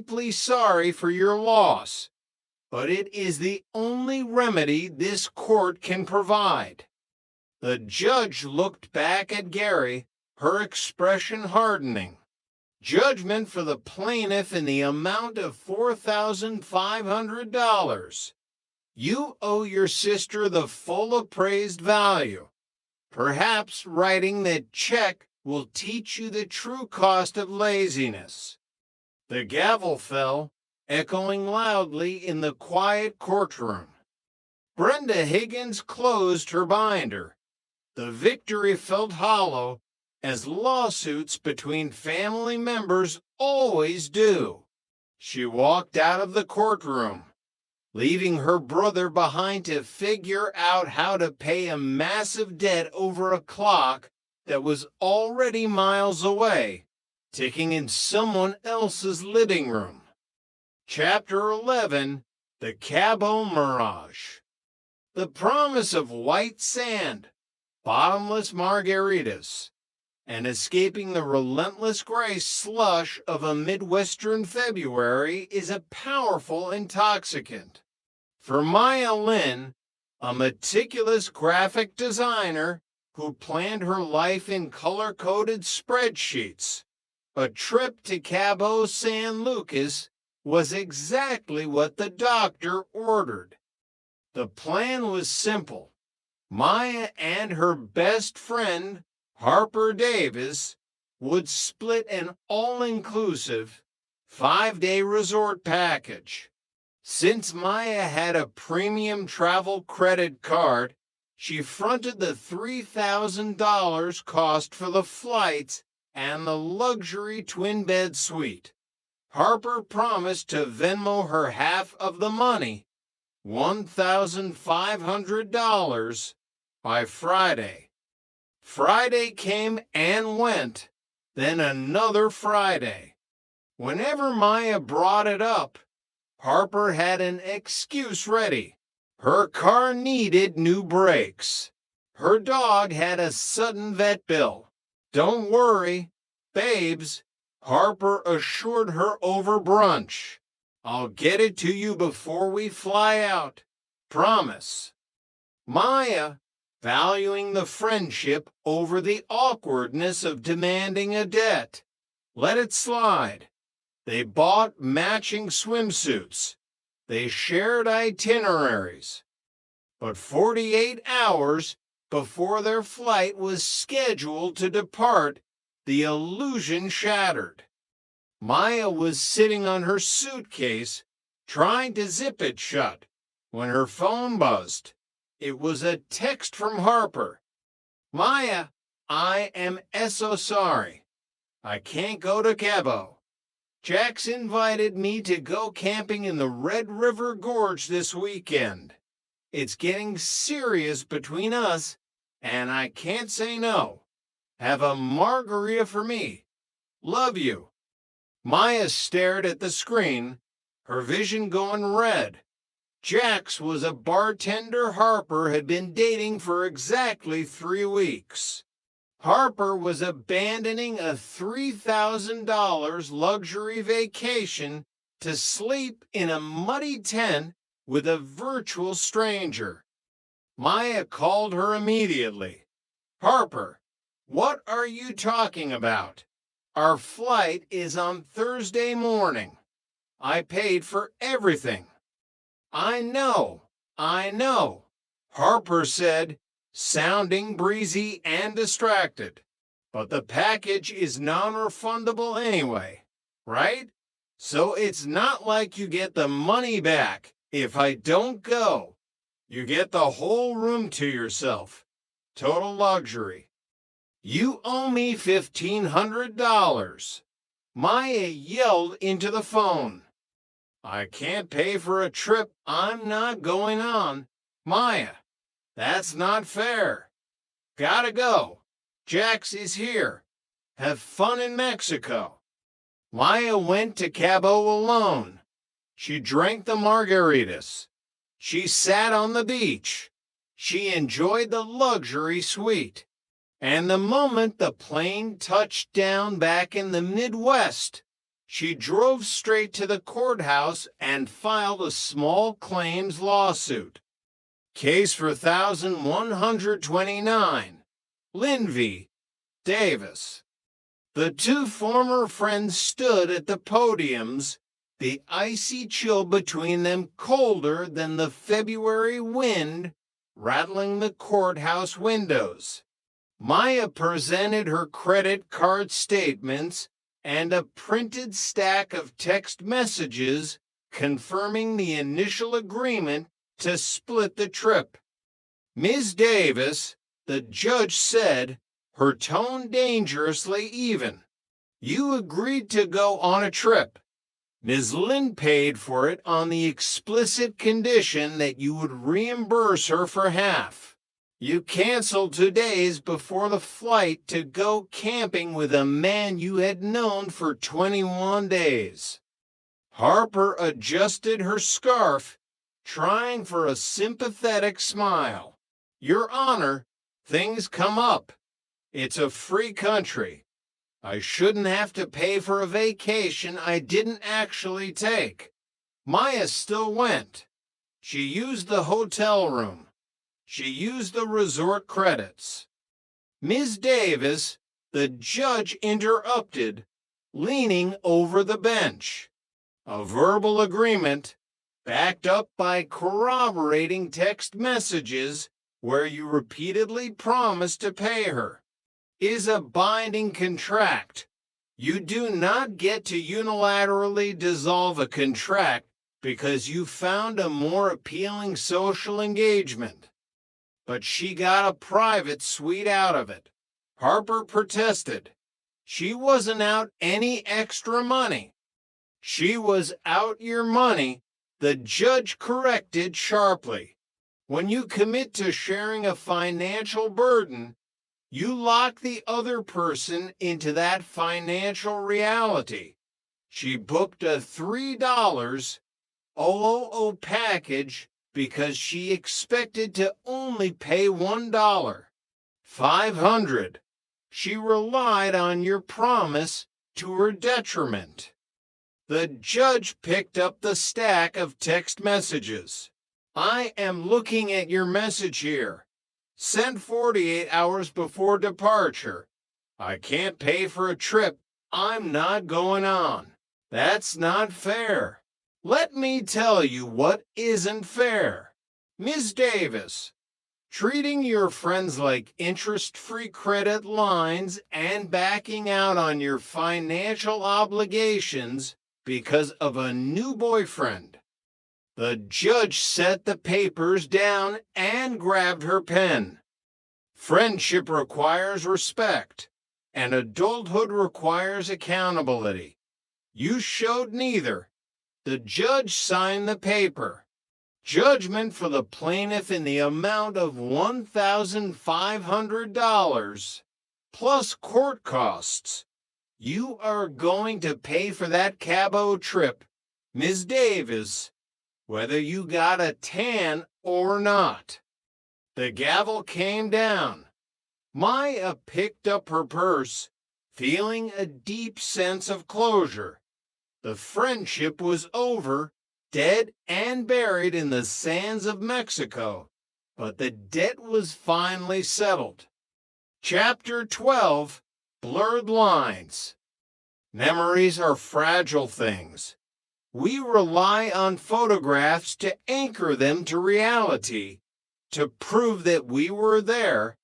deeply sorry for your loss, but it is the only remedy this court can provide." The judge looked back at Gary, her expression hardening. "Judgment for the plaintiff in the amount of $4,500. You owe your sister the full appraised value. Perhaps writing that check will teach you the true cost of laziness." The gavel fell, echoing loudly in the quiet courtroom. Brenda Higgins closed her binder. The victory felt hollow, as lawsuits between family members always do. She walked out of the courtroom, leaving her brother behind to figure out how to pay a massive debt over a clock that was already miles away, ticking in someone else's living room. Chapter 11: The Cabo Mirage. The promise of white sand, bottomless margaritas, and escaping the relentless gray slush of a Midwestern February is a powerful intoxicant. For Maya Lynn, a meticulous graphic designer who planned her life in color-coded spreadsheets, a trip to Cabo San Lucas was exactly what the doctor ordered. The plan was simple. Maya and her best friend, Harper Davis, would split an all-inclusive 5-day resort package. Since Maya had a premium travel credit card, she fronted the $3,000 cost for the flights and the luxury twin-bed suite. Harper promised to Venmo her half of the money, $1,500, by Friday. Friday came and went, then another Friday. Whenever Maya brought it up, Harper had an excuse ready. Her car needed new brakes. Her dog had a sudden vet bill. "Don't worry, babes," Harper assured her over brunch. "I'll get it to you before we fly out. Promise." Maya, valuing the friendship over the awkwardness of demanding a debt, let it slide. They bought matching swimsuits. They shared itineraries. But 48 hours before their flight was scheduled to depart, the illusion shattered. Maya was sitting on her suitcase, trying to zip it shut, when her phone buzzed. It was a text from Harper. "Maya, I am so sorry. I can't go to Cabo. Jack's invited me to go camping in the Red River Gorge this weekend. It's getting serious between us, and I can't say no. Have a margarita for me. Love you." Maya stared at the screen, her vision going red. Jax was a bartender Harper had been dating for exactly 3 weeks. Harper was abandoning a $3,000 luxury vacation to sleep in a muddy tent with a virtual stranger. Maya called her immediately. "Harper, what are you talking about? Our flight is on Thursday morning. I paid for everything." I know, Harper said, sounding breezy and distracted. "But the package is non-refundable anyway, right? So it's not like you get the money back if I don't go. You get the whole room to yourself. Total luxury. You owe me $1,500. Maya yelled into the phone. "I can't pay for a trip I'm not going on. Maya, that's not fair. Gotta go. Jax is here. Have fun in Mexico." Maya went to Cabo alone. She drank the margaritas. She sat on the beach. She enjoyed the luxury suite. And the moment the plane touched down back in the Midwest, She drove straight to the courthouse and filed a small claims lawsuit. Case for 1129. Lynn v. Davis. The two former friends stood at the podiums, the icy chill between them colder than the February wind rattling the courthouse windows. Maya presented her credit card statements and a printed stack of text messages confirming the initial agreement to split the trip. Ms. Davis, the judge said, her tone dangerously even. You agreed to go on a trip. Ms. Lynn paid for it on the explicit condition that you would reimburse her for half. You canceled 2 days before the flight to go camping with a man you had known for 21 days. Harper adjusted her scarf, trying for a sympathetic smile. Your Honor, things come up. It's a free country. I shouldn't have to pay for a vacation I didn't actually take. Maya still went. She used the hotel room. She used the resort credits. Ms. Davis, the judge interrupted, leaning over the bench. A verbal agreement, backed up by corroborating text messages where you repeatedly promised to pay her, is a binding contract. You do not get to unilaterally dissolve a contract because you found a more appealing social engagement. But she got a private suite out of it. Harper protested. She wasn't out any extra money. She was out your money, the judge corrected sharply. When you commit to sharing a financial burden, you lock the other person into that financial reality. She booked a $3 package because she expected to only pay $1. $500. She relied on your promise to her detriment. The judge picked up the stack of text messages. I am looking at your message here. Sent 48 hours before departure. I can't pay for a trip I'm not going on. That's not fair. Let me tell you what isn't fair. Ms. Davis, treating your friends like interest-free credit lines and backing out on your financial obligations because of a new boyfriend. The judge set the papers down and grabbed her pen. Friendship requires respect, and adulthood requires accountability. You showed neither. The judge signed the paper. Judgment for the plaintiff in the amount of $1,500 plus court costs. You are going to pay for that Cabo trip, Ms. Davis, whether you got a tan or not. The gavel came down. Maya picked up her purse, feeling a deep sense of closure. The friendship was over, dead and buried in the sands of Mexico, but the debt was finally settled. Chapter 12, Blurred Lines. Memories are fragile things. We rely on photographs to anchor them to reality, to prove that we were there,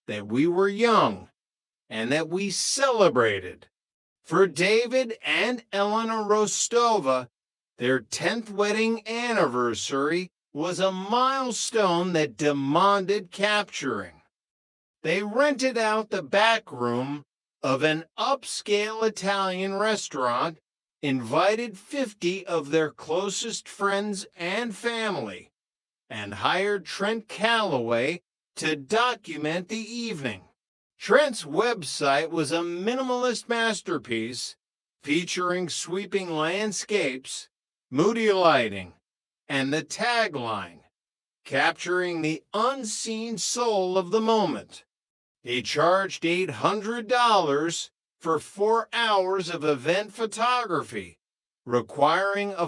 that we were young, and that we celebrated. For David and Elena Rostova, their 10th wedding anniversary was a milestone that demanded capturing. They rented out the back room of an upscale Italian restaurant, invited 50 of their closest friends and family, and hired Trent Calloway to document the evening. Trent's website was a minimalist masterpiece featuring sweeping landscapes, moody lighting, and the tagline, capturing the unseen soul of the moment. He charged $800 for 4 hours of event photography, requiring a